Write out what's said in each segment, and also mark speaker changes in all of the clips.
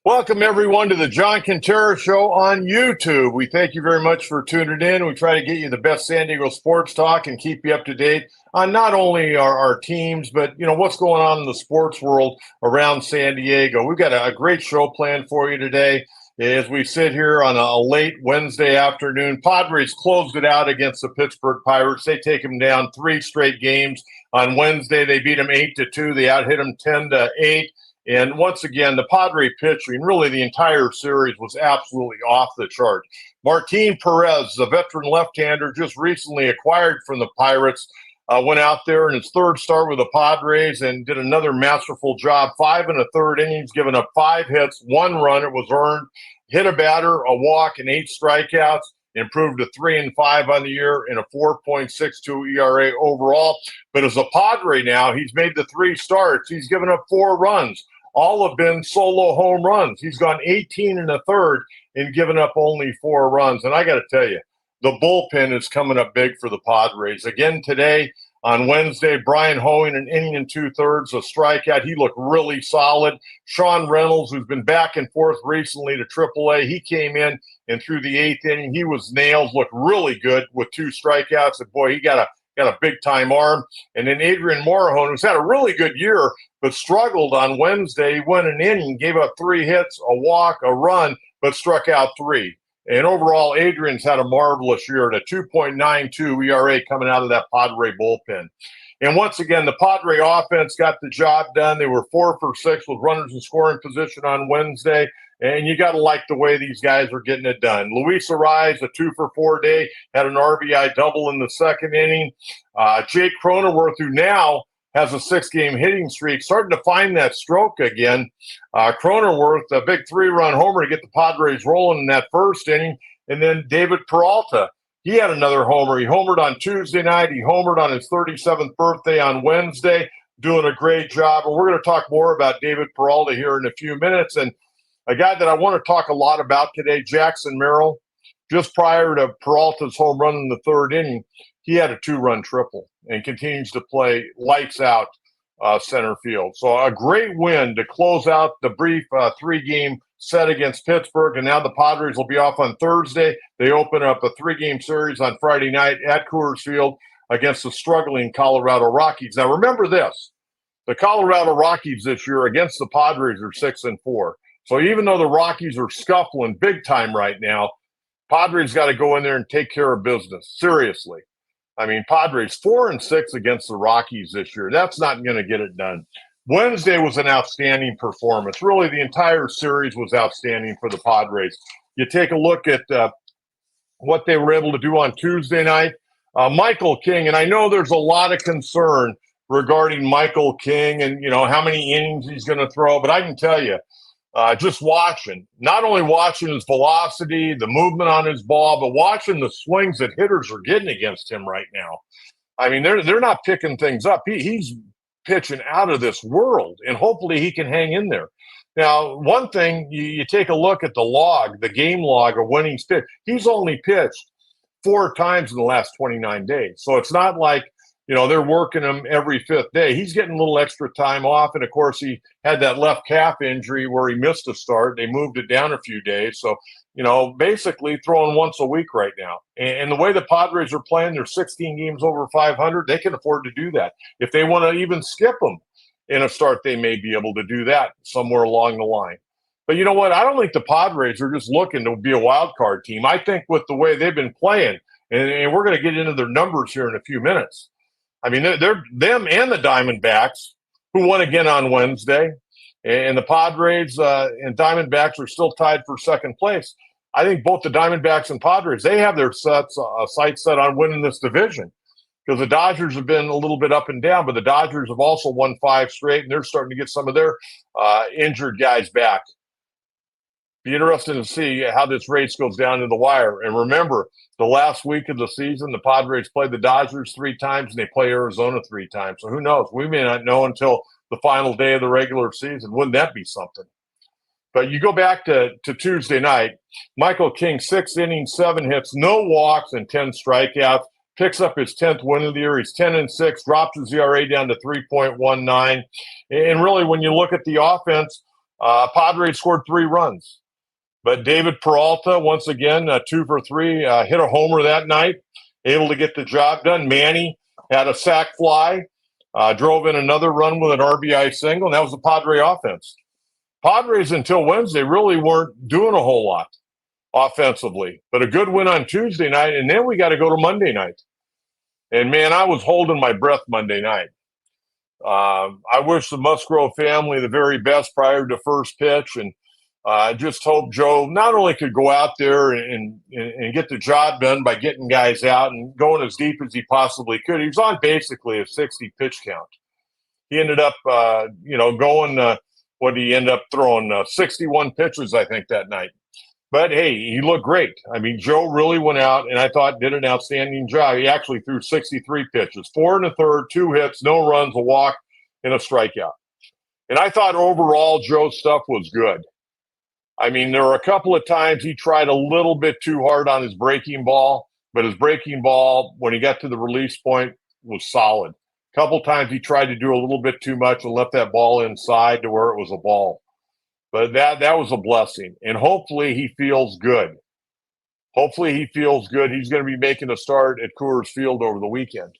Speaker 1: Welcome, everyone, to the John Kentera Show on YouTube. We thank you very much for tuning in. We try to get you the best San Diego sports talk and keep you up to date on not only our teams, but, what's going on in the sports world around San Diego. We've got a great show planned for you today as we sit here on a late Wednesday afternoon. Padres closed it out against the Pittsburgh Pirates. They take them down 3 straight games. On Wednesday, they beat them 8-2. They out-hit them 10-8. And once again, the Padre pitching, really the entire series was absolutely off the chart. Martin Perez, the veteran left-hander just recently acquired from the Pirates, went out there in his third start with the Padres and did another masterful job. 5 1/3 innings, giving up 5 hits, 1 run. It was earned. Hit a batter, a walk, and 8 strikeouts. Improved to 3-5 on the year and a 4.62 ERA overall. But as a Padre now, he's made the 3 starts. He's given up 4 runs. All have been solo home runs. He's gone 18 1/3 and given up only 4 runs. And I got to tell you, the bullpen is coming up big for the Padres. Again today on Wednesday, Brian Hoeing, an inning and 2/3, a strikeout. He looked really solid. Sean Reynolds, who's been back and forth recently to AAA, he came in and through the 8th inning, he was nailed, looked really good with 2 strikeouts. And boy, he got a big-time arm. And then Adrian Morejon, who's had a really good year, but struggled on Wednesday. He went an inning, gave up 3 hits, a walk, a run, but struck out 3. And overall, Adrian's had a marvelous year at a 2.92 ERA coming out of that Padre bullpen. And once again, the Padre offense got the job done. They were 4 for 6 with runners in scoring position on Wednesday. And you got to like the way these guys are getting it done. Luis Arraez, a 2 for 4 day, had an RBI double in the 2nd inning. Jake Cronenworth, who now has a 6-game hitting streak, starting to find that stroke again. Cronenworth, a big 3-run homer to get the Padres rolling in that 1st inning. And then David Peralta, he had another homer. He homered on Tuesday night. He homered on his 37th birthday on Wednesday, doing a great job. And we're going to talk more about David Peralta here in a few minutes. And a guy that I want to talk a lot about today, Jackson Merrill, just prior to Peralta's home run in the 3rd inning, he had a 2-run triple and continues to play lights out center field. So a great win to close out the brief 3-game set against Pittsburgh. And now the Padres will be off on Thursday. They open up a 3-game series on Friday night at Coors Field against the struggling Colorado Rockies. Now remember this, the Colorado Rockies this year against the Padres are 6-4. So even though the Rockies are scuffling big time right now, Padres got to go in there and take care of business. Seriously. I mean, Padres 4-6 against the Rockies this year. That's not going to get it done. Wednesday was an outstanding performance. Really, the entire series was outstanding for the Padres. You take a look at what they were able to do on Tuesday night. Michael King, and I know there's a lot of concern regarding Michael King and, how many innings he's going to throw, but I can tell you, just watching, not only watching his velocity, the movement on his ball, but watching the swings that hitters are getting against him right now. I mean, they're not picking things up. He's pitching out of this world, and hopefully he can hang in there. Now, one thing, you take a look at the game log of when he's pitched. He's only pitched 4 times in the last 29 days. So it's not like, they're working him every 5th day. He's getting a little extra time off. And, of course, he had that left calf injury where he missed a start. They moved it down a few days. So, basically throwing once a week right now. And the way the Padres are playing, they're 16 games over 500. They can afford to do that. If they want to even skip them in a start, they may be able to do that somewhere along the line. But you know what? I don't think the Padres are just looking to be a wild card team. I think with the way they've been playing, and we're going to get into their numbers here in a few minutes. I mean, they're them and the Diamondbacks, who won again on Wednesday, and the Padres and Diamondbacks are still tied for 2nd place. I think both the Diamondbacks and Padres, they have their sights set on winning this division because the Dodgers have been a little bit up and down, but the Dodgers have also won 5 straight, and they're starting to get some of their injured guys back. Be interesting to see how this race goes down to the wire. And remember, the last week of the season, the Padres play the Dodgers 3 times, and they play Arizona 3 times. So who knows? We may not know until the final day of the regular season. Wouldn't that be something? But you go back to Tuesday night, Michael King, 6 innings, 7 hits, no walks, and 10 strikeouts. Picks up his 10th win of the year. He's 10-6, drops his ERA down to 3.19. And really, when you look at the offense, Padres scored 3 runs. But David Peralta, once again, 2 for 3, hit a homer that night, able to get the job done. Manny had a sac fly, drove in another run with an RBI single, and that was the Padre offense. Padres, until Wednesday, really weren't doing a whole lot offensively. But a good win on Tuesday night, and then we got to go to Monday night. And, man, I was holding my breath Monday night. I wish the Musgrove family the very best prior to first pitch, and I just hope Joe not only could go out there and get the job done by getting guys out and going as deep as he possibly could. He was on basically a 60 pitch count. He ended up, going, what he ended up throwing 61 pitches, I think, that night. But, hey, he looked great. I mean, Joe really went out and I thought did an outstanding job. He actually threw 63 pitches, 4 1/3, 2 hits, no runs, a walk, and a strikeout. And I thought overall Joe's stuff was good. I mean, there were a couple of times he tried a little bit too hard on his breaking ball, but his breaking ball, when he got to the release point, was solid. A couple of times he tried to do a little bit too much and left that ball inside to where it was a ball. But that was a blessing, and hopefully he feels good. Hopefully he feels good. He's going to be making a start at Coors Field over the weekend.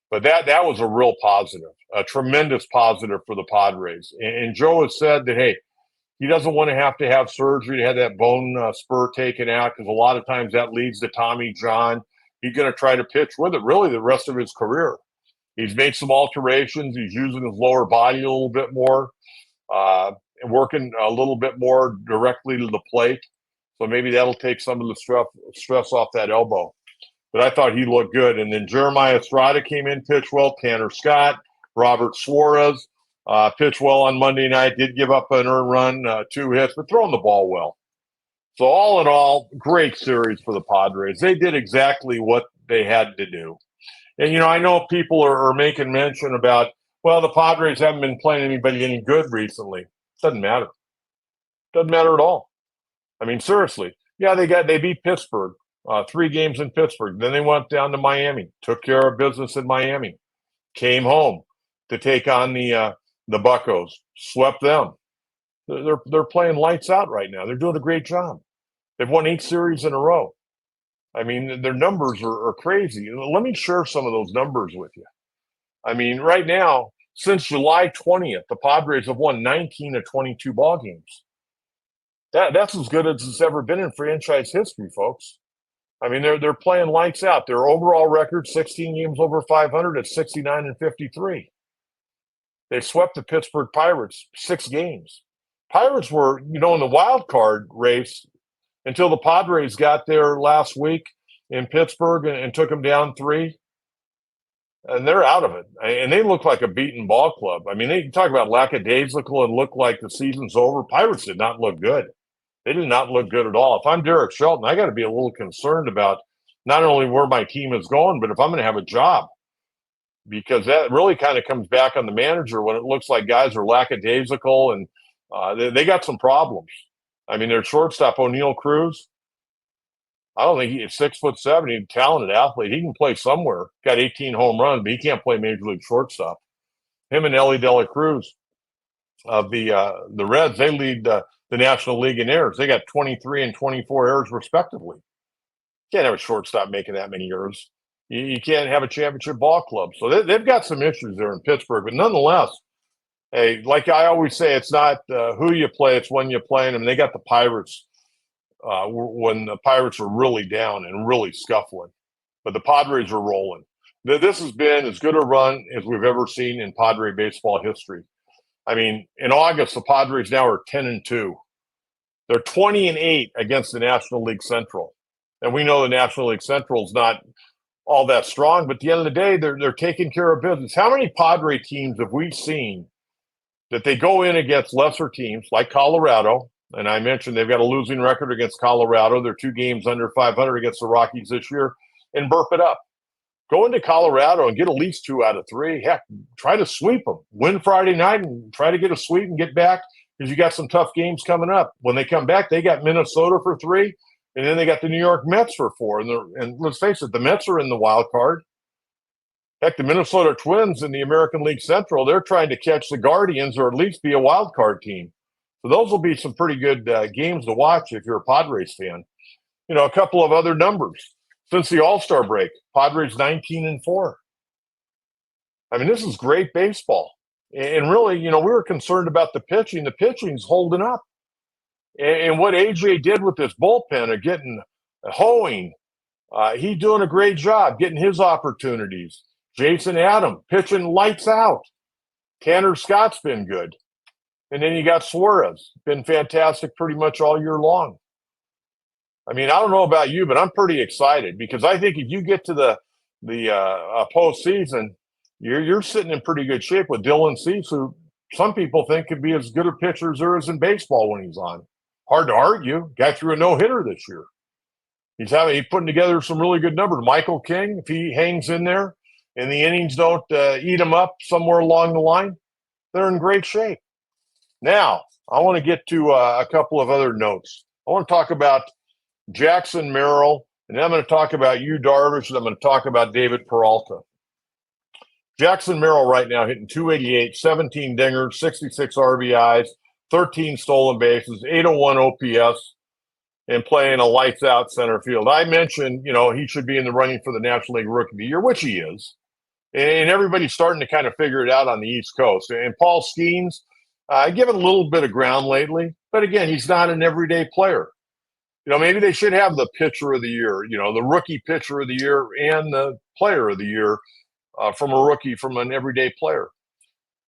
Speaker 1: But that was a real positive, a tremendous positive for the Padres. And Joe has said that, hey, he doesn't want to have surgery to have that bone spur taken out because a lot of times that leads to Tommy John. He's going to try to pitch with it really the rest of his career. He's made some alterations. He's using his lower body a little bit more, and working a little bit more directly to the plate. So maybe that'll take some of the stress off that elbow. But I thought he looked good. And then Jeremiah Estrada came in, pitched well. Tanner Scott, Robert Suarez pitched well on Monday night, did give up an earned run, 2 hits, but throwing the ball well. So all in all, great series for the Padres. They did exactly what they had to do. And, I know people are making mention about, well, the Padres haven't been playing anybody any good recently. Doesn't matter. Doesn't matter at all. I mean, seriously. Yeah, they beat Pittsburgh, 3 games in Pittsburgh. Then they went down to Miami, took care of business in Miami, came home to take on the Buccos, swept them. They're playing lights out right now. They're doing a great job. They've won 8 series in a row. I mean, their numbers are crazy. Let me share some of those numbers with you. I mean, right now, since July 20th, the Padres have won 19 of 22 ball games. That's as good as it's ever been in franchise history, folks. I mean, they're playing lights out. Their overall record, 16 games over 500 at 69 and 53. They swept the Pittsburgh Pirates 6 games. Pirates were, in the wild card race until the Padres got there last week in Pittsburgh and took them down 3. And they're out of it. And they look like a beaten ball club. I mean, they talk about lackadaisical and look like the season's over. Pirates did not look good. They did not look good at all. If I'm Derek Shelton, I got to be a little concerned about not only where my team is going, but if I'm going to have a job. Because that really kind of comes back on the manager when it looks like guys are lackadaisical and they got some problems. I mean, their shortstop, O'Neal Cruz, I don't think he's 6'7". He's a talented athlete. He can play somewhere. Got 18 home runs, but he can't play major league shortstop. Him and Ellie De La Cruz of the Reds, they lead the National League in errors. They got 23 and 24 errors respectively. Can't have a shortstop making that many errors. You can't have a championship ball club. So they've got some issues there in Pittsburgh. But nonetheless, hey, like I always say, it's not who you play, it's when you play them. They got the Pirates when the Pirates were really down and really scuffling. But the Padres are rolling. This has been as good a run as we've ever seen in Padre baseball history. I mean, in August, the Padres now are 10-2. They're 20-8 against the National League Central. And we know the National League Central is not all that strong, but at the end of the day, they're taking care of business. How many Padre teams have we seen that they go in against lesser teams like Colorado? And I mentioned they've got a losing record against Colorado. They're 2 games under 500 against the Rockies this year, and burp it up. Go into Colorado and get at least 2 out of 3. Heck, try to sweep them. Win Friday night and try to get a sweep and get back because you got some tough games coming up. When they come back, they got Minnesota for 3, and then they got the New York Mets for 4. And let's face it, the Mets are in the wild card. Heck, the Minnesota Twins in the American League Central, they're trying to catch the Guardians or at least be a wild card team. So those will be some pretty good games to watch if you're a Padres fan. A couple of other numbers. Since the All-Star break, Padres 19-4. I mean, this is great baseball. And really, we were concerned about the pitching. The pitching's holding up. And what AJ did with this bullpen of getting Hoeing, he's doing a great job getting his opportunities. Jason Adam pitching lights out. Tanner Scott's been good. And then you got Suarez, been fantastic pretty much all year long. I mean, I don't know about you, but I'm pretty excited because I think if you get to the postseason, you're sitting in pretty good shape with Dylan Cease, who some people think could be as good a pitcher as there is in baseball when he's on. Hard to argue. Guy threw a no-hitter this year. He's putting together some really good numbers. Michael King, if he hangs in there and the innings don't eat him up somewhere along the line, they're in great shape. Now, I want to get to a couple of other notes. I want to talk about Jackson Merrill, and then I'm going to talk about Yu Darvish, and I'm going to talk about David Peralta. Jackson Merrill right now hitting 288, 17 dingers, 66 RBIs, 13 stolen bases, 801 OPS, and playing a lights-out center field. I mentioned, he should be in the running for the National League Rookie of the Year, which he is. And everybody's starting to kind of figure it out on the East Coast. And Paul Skeens, given a little bit of ground lately, but again, he's not an everyday player. Maybe they should have the pitcher of the year, the rookie pitcher of the year and the player of the year from a rookie, from an everyday player.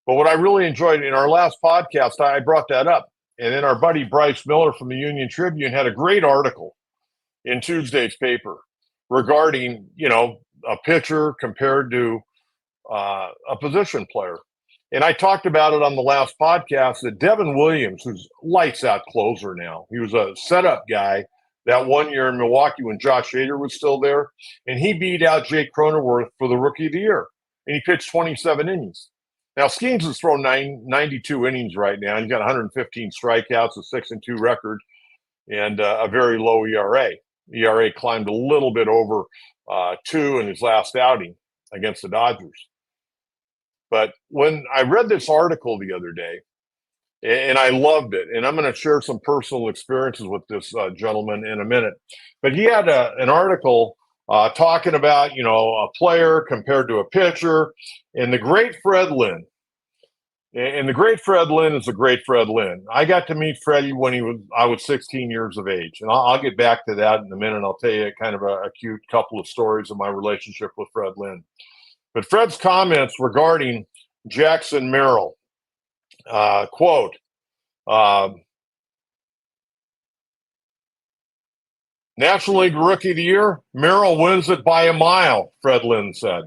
Speaker 1: But what I really enjoyed in our last podcast, I brought that up. And then our buddy Bryce Miller from the Union-Tribune had a great article in Tuesday's paper regarding, a pitcher compared to a position player. And I talked about it on the last podcast that Devin Williams, who's lights out closer now, he was a setup guy that one year in Milwaukee when Josh Hader was still there, and he beat out Jake Cronenworth for the Rookie of the Year, and he pitched 27 innings. Now, Skeens has thrown 92 innings right now. He's got 115 strikeouts, a 6-2 record, and a very low ERA. ERA climbed a little bit over 2 in his last outing against the Dodgers. But when I read this article the other day, and I loved it, and I'm going to share some personal experiences with this gentleman in a minute, but he had an article talking about, a player compared to a pitcher, and the great Fred Lynn. And the great Fred Lynn is the great Fred Lynn. I got to meet Freddie when I was 16 years of age, and I'll get back to that in a minute. I'll tell you kind of a cute couple of stories of my relationship with Fred Lynn. But Fred's comments regarding Jackson Merrill, quote, National League Rookie of the Year, Merrill wins it by a mile, Fred Lynn said.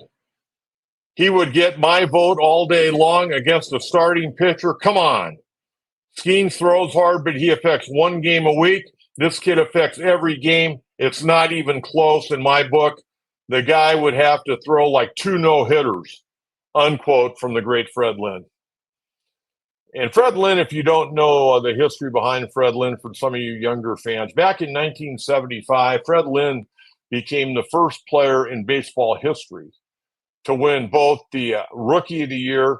Speaker 1: He would get my vote all day long against a starting pitcher. Come on. Skeens throws hard, but he affects one game a week. This kid affects every game. It's not even close in my book. The guy would have to throw like 2 no-hitters, unquote, from the great Fred Lynn. And Fred Lynn, if you don't know the history behind Fred Lynn, for some of you younger fans, back in 1975, Fred Lynn became the first player in baseball history to win both the Rookie of the Year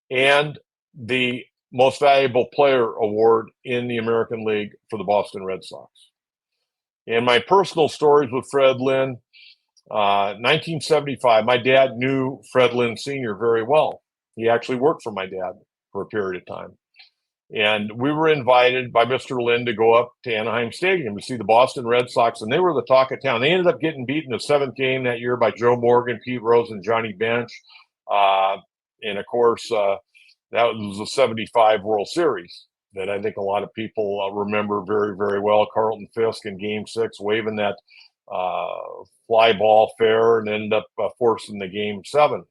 Speaker 1: and the Most Valuable Player award in the American League for the Boston Red Sox. And my personal stories with Fred Lynn, 1975, my dad knew Fred Lynn Sr. very well. He actually worked for my dad for a period of time. And we were invited by Mr. Lynn to go up to Anaheim Stadium to see the Boston Red Sox, and they were the talk of town. They ended up getting beat in the 7th game that year by Joe Morgan, Pete Rose, and Johnny Bench. And, of course, that was the 75 World Series that I think a lot of people remember very, very well. Carlton Fisk in Game 6 waving that fly ball fair and ended up forcing the Game 7.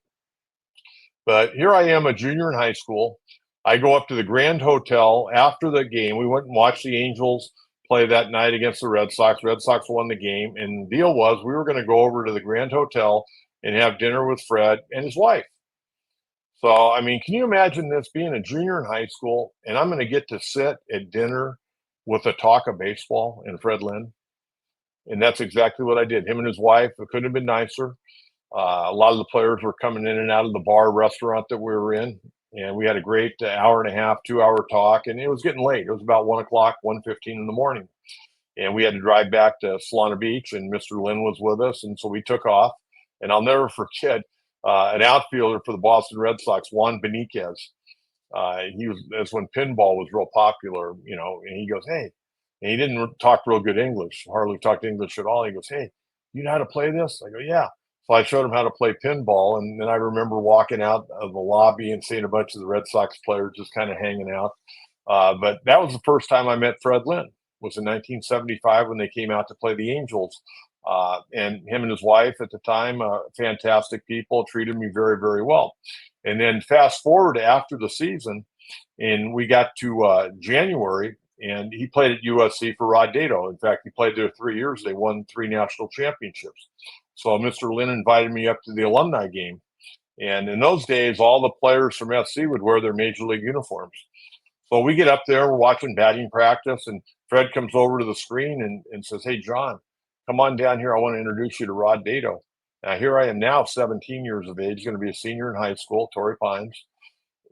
Speaker 1: But here I am, a junior in high school. I go up to the Grand Hotel after the game. We went and watched the Angels play that night against the Red Sox. Red Sox won the game. And the deal was we were going to go over to the Grand Hotel and have dinner with Fred and his wife. So, I mean, can you imagine this being a junior in high school, and I'm going to get to sit at dinner with a talk of baseball and Fred Lynn? And that's exactly what I did. Him and his wife, it couldn't have been nicer. A lot of the players were coming in and out of the bar restaurant that we were in. and we had a great hour and a half, 2 hour talk, and it was getting late. It was about 1 o'clock, 1:15 in the morning, and we had to drive back to Solana Beach, and Mr. Lynn was with us, and so we took off. And I'll never forget an outfielder for the Boston Red Sox, Juan Beniquez. That's when pinball was real popular, and he goes, "Hey," and he didn't talk real good English, hardly talked English at all. He goes, "Hey, you know how to play this?" I go, "Yeah." So I showed him how to play pinball, and then I remember walking out of the lobby and seeing a bunch of the Red Sox players just kind of hanging out. But that was the first time I met Fred Lynn. Was in 1975 when they came out to play the Angels. And him and his wife at the time, fantastic people, treated me very, very well. And then fast forward after the season, and we got to January, and he played at USC for Rod Dato. In fact, he played there 3 years. They won 3 national championships. So Mr. Lynn invited me up to the alumni game. And in those days, all the players from SC would wear their major league uniforms. So we get up there, we're watching batting practice, and Fred comes over to the screen and says, "Hey, John, come on down here. I want to introduce you to Rod Dato." Now, here I am now, 17 years of age, going to be a senior in high school, Torrey Pines.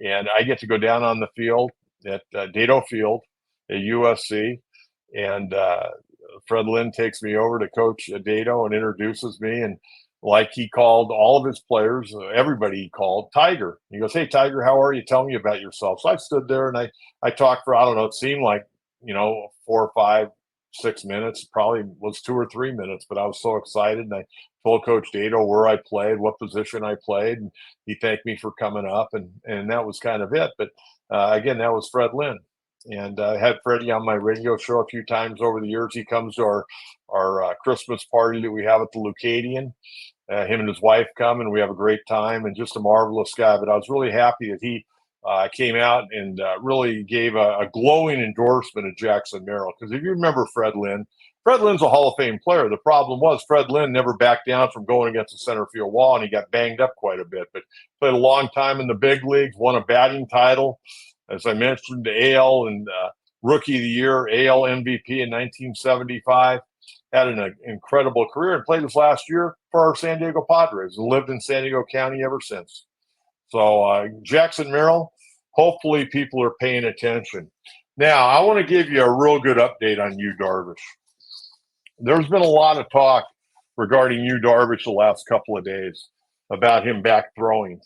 Speaker 1: And I get to go down on the field at Dato Field at USC. And Fred Lynn takes me over to Coach Dato and introduces me. And like he called all of his players, everybody he called, Tiger. He goes, "Hey, Tiger, how are you? Tell me about yourself." So I stood there and I talked for, I don't know, it seemed like, 4 or 5, 6 minutes, probably was 2 or 3 minutes, but I was so excited. And I told Coach Dato where I played, what position I played, and he thanked me for coming up, and that was kind of it. But again, that was Fred Lynn. And I had Freddie on my radio show a few times over the years. He comes to our Christmas party that we have at the Leucadian. Him and his wife come, and we have a great time, and just a marvelous guy. But I was really happy that he came out and really gave a glowing endorsement of Jackson Merrill. Because if you remember Fred Lynn's a Hall of Fame player. The problem was Fred Lynn never backed down from going against the center field wall, and he got banged up quite a bit. But played a long time in the big leagues, won a batting title. As I mentioned, the AL and Rookie of the Year, AL MVP in 1975. Had an incredible career and played this last year for our San Diego Padres and lived in San Diego County ever since. So Jackson Merrill, hopefully people are paying attention. Now, I want to give you a real good update on Yu Darvish. There's been a lot of talk regarding Yu Darvish the last couple of days about him back throwing.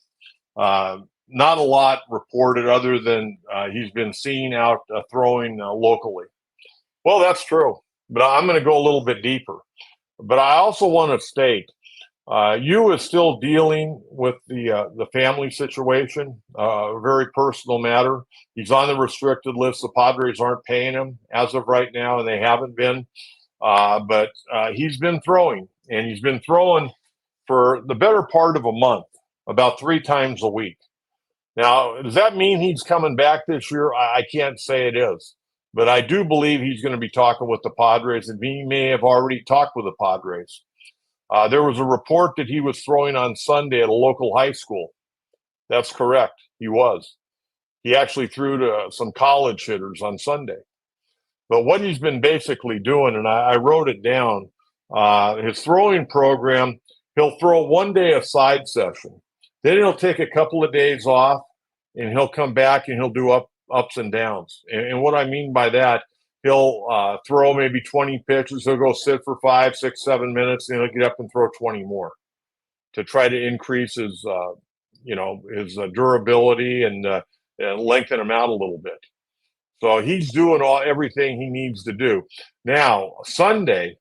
Speaker 1: Not a lot reported other than he's been seen out throwing locally. Well, that's true, but I'm going to go a little bit deeper. But I also want to state Yu is still dealing with the family situation, a very personal matter. He's on the restricted list. The Padres aren't paying him as of right now, and they haven't been. But he's been throwing, and he's been throwing for the better part of a month, about 3 times a week. Now, does that mean he's coming back this year? I can't say it is, but I do believe he's going to be talking with the Padres, and he may have already talked with the Padres. There was a report that he was throwing on Sunday at a local high school. That's correct. He was. He actually threw to some college hitters on Sunday. But what he's been basically doing, and I wrote it down, his throwing program, he'll throw one day a side session. Then he'll take a couple of days off, and he'll come back and he'll do ups and downs. And what I mean by that, he'll throw maybe 20 pitches. He'll go sit for 5, 6, 7 minutes, and he'll get up and throw 20 more to try to increase his, his durability and lengthen him out a little bit. So he's doing everything he needs to do. Now, Sunday,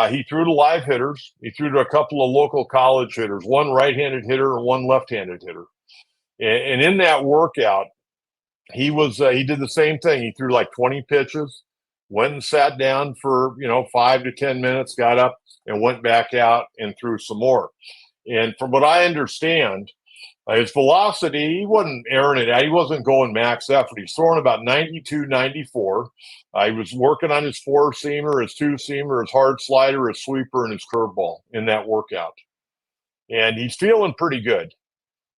Speaker 1: he threw to live hitters. He threw to a couple of local college hitters, one right-handed hitter and one left-handed hitter. And in that workout, he did the same thing. He threw like 20 pitches, went and sat down for 5 to 10 minutes, got up and went back out and threw some more. And from what I understand, his velocity, he wasn't airing it out. He wasn't going max effort. He's throwing about 92, 94. He was working on his 4-seamer, his 2-seamer, his hard slider, his sweeper, and his curveball in that workout. And he's feeling pretty good.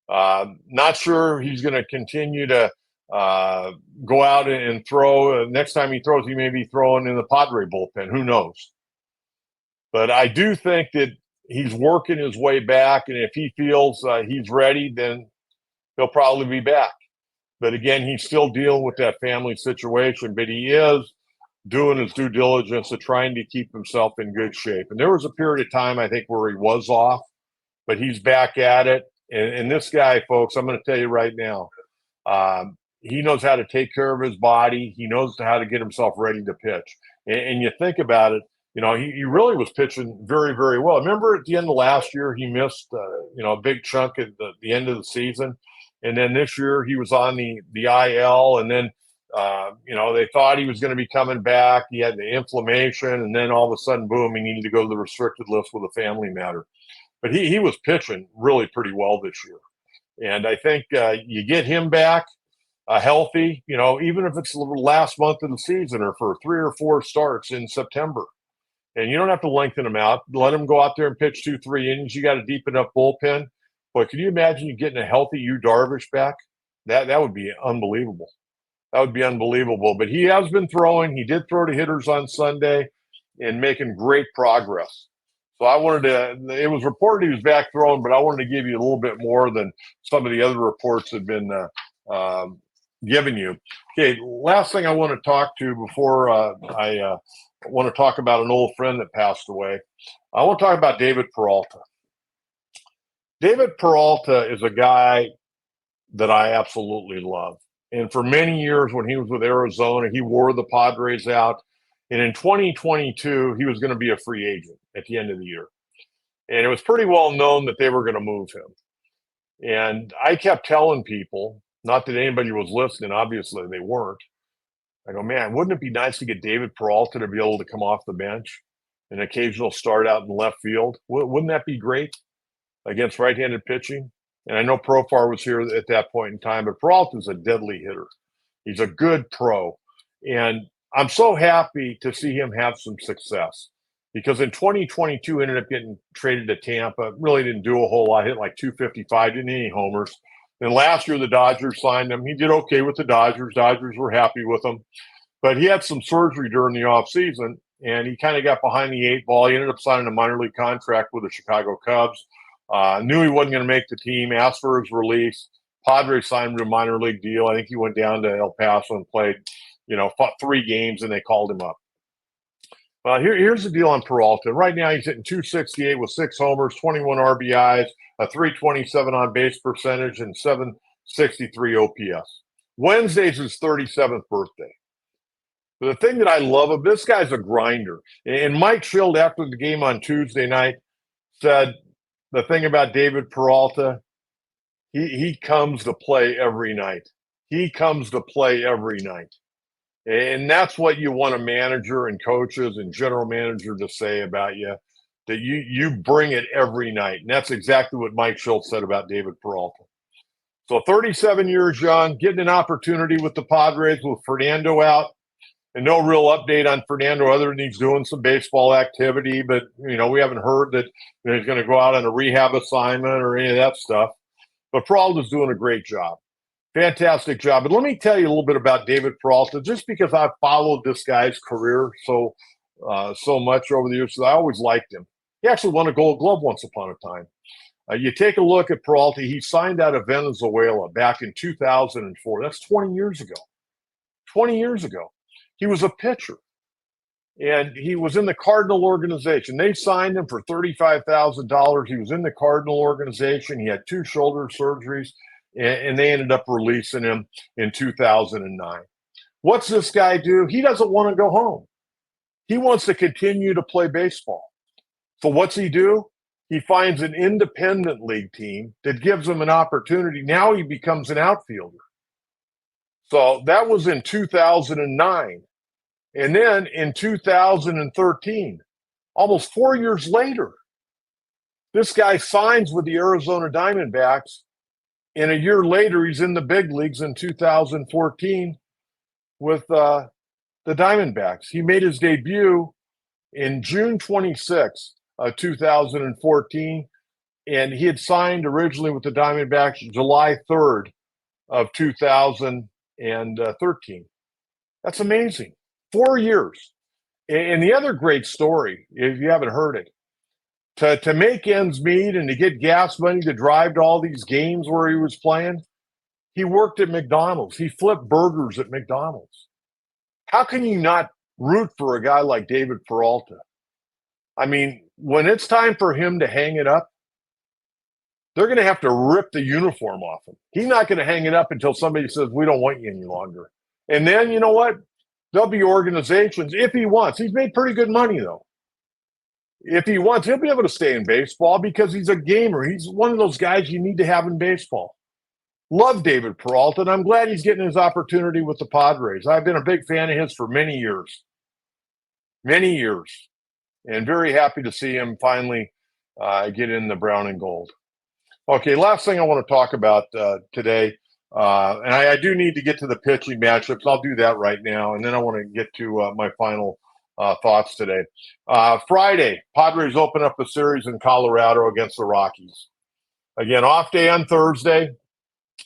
Speaker 1: Not sure he's going to continue to go out and throw. Next time he throws, he may be throwing in the Padre bullpen. Who knows? But I do think that he's working his way back, and if he feels he's ready, then he'll probably be back. But again, he's still dealing with that family situation, but he is doing his due diligence of trying to keep himself in good shape. And there was a period of time, I think, where he was off, but he's back at it. And this guy, folks, I'm going to tell you right now, he knows how to take care of his body. He knows how to get himself ready to pitch. And you think about it, he really was pitching very, very well. Remember at the end of last year, he missed, a big chunk at the end of the season. And then this year he was on the IL. And then, they thought he was going to be coming back. He had the inflammation. And then all of a sudden, boom, he needed to go to the restricted list with a family matter. But he was pitching really pretty well this year. And I think you get him back healthy, even if it's the last month of the season or for 3 or 4 starts in September. And you don't have to lengthen them out. Let him go out there and pitch 2-3 innings. You got a deep enough bullpen. But can you imagine you getting a healthy Yu Darvish back? That would be unbelievable. That would be unbelievable. But he has been throwing. He did throw to hitters on Sunday and making great progress. So it was reported he was back throwing, but I wanted to give you a little bit more than some of the other reports have been given you. Okay, last thing I want to talk to before I want to talk about an old friend that passed away. I want to talk about David Peralta. David Peralta is a guy that I absolutely love. And for many years when he was with Arizona, he wore the Padres out. And in 2022, he was going to be a free agent at the end of the year. And it was pretty well known that they were going to move him. And I kept telling people, not that anybody was listening, obviously they weren't. I go, man, wouldn't it be nice to get David Peralta to be able to come off the bench, an occasional start out in left field? Wouldn't that be great against right-handed pitching? And I know Profar was here at that point in time, but Peralta's a deadly hitter. He's a good pro. And I'm so happy to see him have some success because in 2022 ended up getting traded to Tampa. Really didn't do a whole lot. Hit like 255, didn't any homers. And last year the Dodgers signed him. He did okay with the Dodgers. Dodgers were happy with him. But he had some surgery during the offseason, and he kind of got behind the 8 ball. He ended up signing a minor league contract with the Chicago Cubs. Knew he wasn't going to make the team, asked for his release. Padres signed him a minor league deal. I think he went down to El Paso and played, fought 3 games, and they called him up. Here's the deal on Peralta. Right now, he's hitting .268 with 6 homers, 21 RBIs, a .327 on base percentage, and .763 OPS. Wednesday's his 37th birthday. But the thing that I love of this guy's a grinder. And Mike Schild, after the game on Tuesday night, said the thing about David Peralta, he comes to play every night. He comes to play every night. And that's what you want a manager and coaches and general manager to say about you, that you bring it every night. And that's exactly what Mike Schild said about David Peralta. So 37 years young, getting an opportunity with the Padres with Fernando out. And no real update on Fernando other than he's doing some baseball activity. But, we haven't heard that he's going to go out on a rehab assignment or any of that stuff. But Peralta's doing a great job. Fantastic job. But let me tell you a little bit about David Peralta, just because I've followed this guy's career so much over the years. So I always liked him. He actually won a Gold Glove once upon a time. You take a look at Peralta. He signed out of Venezuela back in 2004. That's 20 years ago. 20 years ago. He was a pitcher. And he was in the Cardinal organization. They signed him for $35,000. He was in the Cardinal organization. He had 2 shoulder surgeries. And they ended up releasing him in 2009. What's this guy do? He doesn't want to go home. He wants to continue to play baseball. So what's he do? He finds an independent league team that gives him an opportunity. Now he becomes an outfielder. So that was in 2009. And then in 2013, almost 4 years later, this guy signs with the Arizona Diamondbacks. And a year later, he's in the big leagues in 2014 with the Diamondbacks. He made his debut in June 26, 2014, and he had signed originally with the Diamondbacks July 3rd of 2013. That's amazing. 4 years. And the other great story, if you haven't heard it, to make ends meet and to get gas money to drive to all these games where he was playing, He worked at McDonald's. He flipped burgers at McDonald's. How can you not root for a guy like David Peralta? I mean, when it's time for him to hang it up, they're going to have to rip the uniform off him. He's not going to hang it up until somebody says, we don't want you any longer. And then, you know what? There'll be organizations, if he wants. He's made pretty good money, though. If he wants, he'll be able to stay in baseball because he's a gamer. He's one of those guys you need to have in baseball. Love David Peralta, and I'm glad he's getting his opportunity with the Padres. I've been a big fan of his for many years, and very happy to see him finally get in the brown and gold. Okay, last thing I want to talk about today, and I do need to get to the pitching matchups. I'll do that right now, and then I want to get to my final thoughts today. Friday, Padres open up a series in Colorado against the Rockies. Again, off day on Thursday.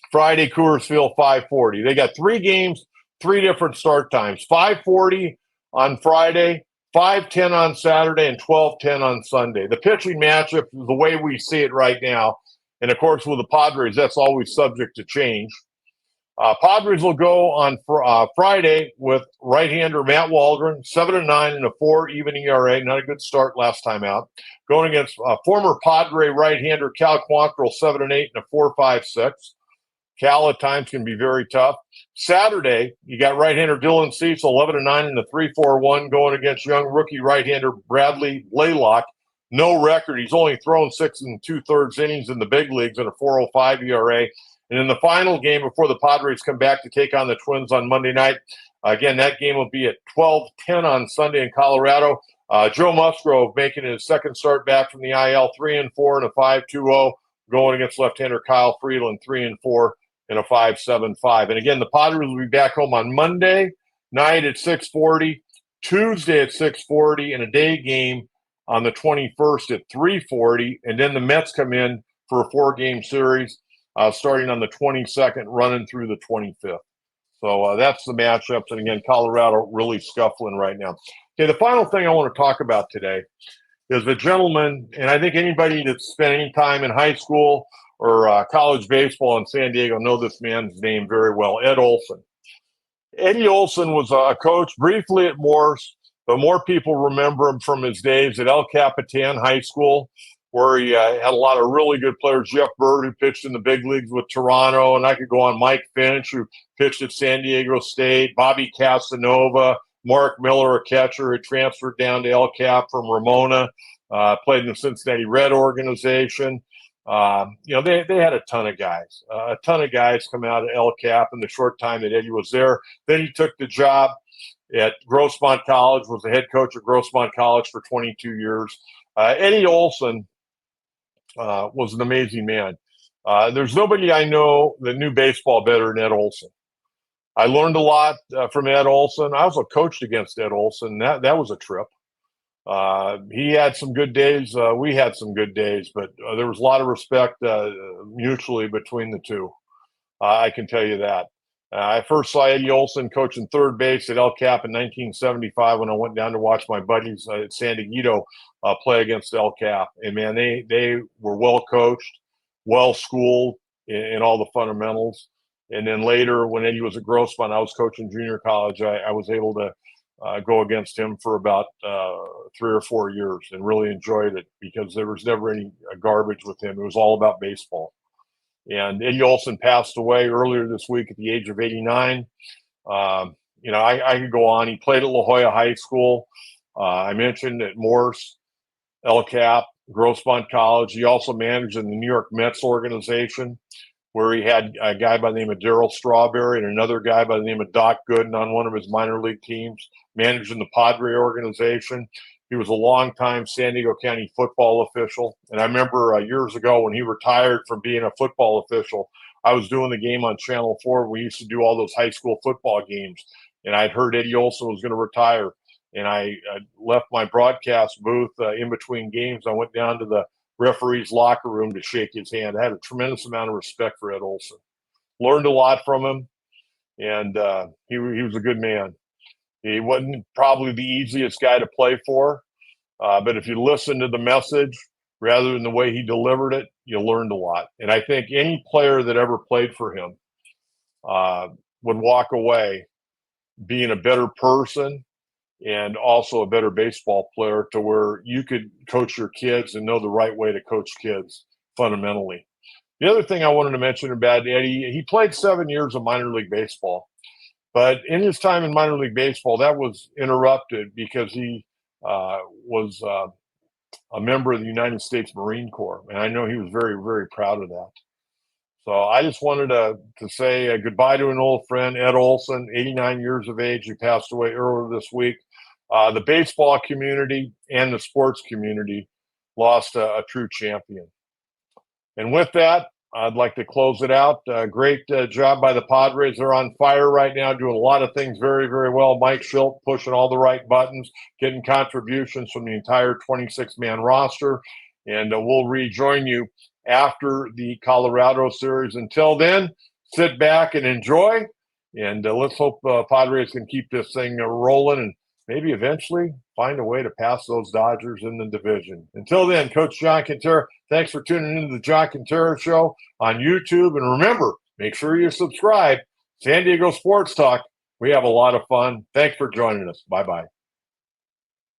Speaker 1: Friday, Coors Field, 5:40. They got 3 games, 3 different start times. 5:40 on Friday, 5:10 on Saturday, and 12:10 on Sunday. The pitching matchup, the way we see it right now, and of course with the Padres, that's always subject to change. Padres will go on Friday with right-hander Matt Waldron, 7-9 and a 4 even ERA. Not a good start last time out. Going against former Padre right-hander Cal Quantrill, 7-8 and a 4.56. Cal at times can be very tough. Saturday, you got right-hander Dylan Cecil, 11-9 and a 3.41, going against young rookie right-hander Bradley Blaylock. No record. He's only thrown 6 2/3 innings in the big leagues at a 4.05 ERA. And in the final game before the Padres come back to take on the Twins on Monday night, again, that game will be at 12:10 on Sunday in Colorado. Joe Musgrove making his second start back from the IL, 3-4 and a 5.20, going against left-hander Kyle Freeland, 3-4 and a 5.75. And again, the Padres will be back home on Monday night at 6:40, Tuesday at 6:40, and a day game on the 21st at 3:40. And then the Mets come in for a 4-game series starting on the 22nd, running through the 25th. So that's the matchups. And again, Colorado really scuffling right now. Okay, the final thing I want to talk about today is a gentleman, and I think anybody that's spent any time in high school or college baseball in San Diego know this man's name very well, Ed Olsen. Eddie Olsen was a coach briefly at Morse, but more people remember him from his days at El Capitan High School, where he had a lot of really good players. Jeff Bird, who pitched in the big leagues with Toronto, and I could go on. Mike Finch, who pitched at San Diego State. Bobby Casanova, Mark Miller, a catcher, who transferred down to El Cap from Ramona, played in the Cincinnati Red organization. They had a ton of guys come out of El Cap in the short time that Eddie was there. Then he took the job at Grossmont College, was the head coach at Grossmont College for 22 years. Eddie Olsen was an amazing man. There's nobody I know that knew baseball better than Ed Olsen. I learned a lot from Ed Olsen. I also coached against Ed Olsen. That was a trip. He had some good days. We had some good days, but there was a lot of respect mutually between the two. I can tell you that. I first saw Eddie Olsen coaching third base at El Cap in 1975 when I went down to watch my buddies at San Diego play against El Cap. And, man, they were well coached, well schooled in all the fundamentals. And then later when Eddie was at Grossmont, I was coaching junior college. I was able to go against him for about 3 or 4 years and really enjoyed it because there was never any garbage with him. It was all about baseball. And Eddie Olsen passed away earlier this week at the age of 89. I could go on. He played at La Jolla High School. I mentioned at Morse, El Cap, Grossmont College. He also managed in the New York Mets organization, where he had a guy by the name of Darryl Strawberry and another guy by the name of Doc Gooden on one of his minor league teams, managed in the Padre organization. He was a longtime San Diego County football official. And I remember years ago when he retired from being a football official, I was doing the game on Channel 4. We used to do all those high school football games. And I'd heard Eddie Olsen was going to retire. And I left my broadcast booth in between games. I went down to the referee's locker room to shake his hand. I had a tremendous amount of respect for Ed Olsen. Learned a lot from him. And he was a good man. He wasn't probably the easiest guy to play for, but if you listen to the message rather than the way he delivered it, you learned a lot. And I think any player that ever played for him would walk away being a better person and also a better baseball player, to where you could coach your kids and know the right way to coach kids fundamentally. The other thing I wanted to mention about Eddie, he played 7 years of minor league baseball, but in his time in minor league baseball, that was interrupted because he was a member of the United States Marine Corps, and I know he was very, very proud of that. So I just wanted to say goodbye to an old friend, Ed Olsen, 89 years of age. He passed away earlier this week. The baseball community and the sports community lost a true champion. And with that, I'd like to close it out. Great job by the Padres. They're on fire right now, doing a lot of things very, very well. Mike Schilt pushing all the right buttons, getting contributions from the entire 26-man roster. And we'll rejoin you after the Colorado series. Until then, sit back and enjoy. And let's hope Padres can keep this thing rolling and maybe eventually find a way to pass those Dodgers in the division. Until then, Coach John Kentera, thanks for tuning into the John Kentera Show on YouTube. And remember, make sure you subscribe. San Diego Sports Talk. We have a lot of fun. Thanks for joining us. Bye-bye.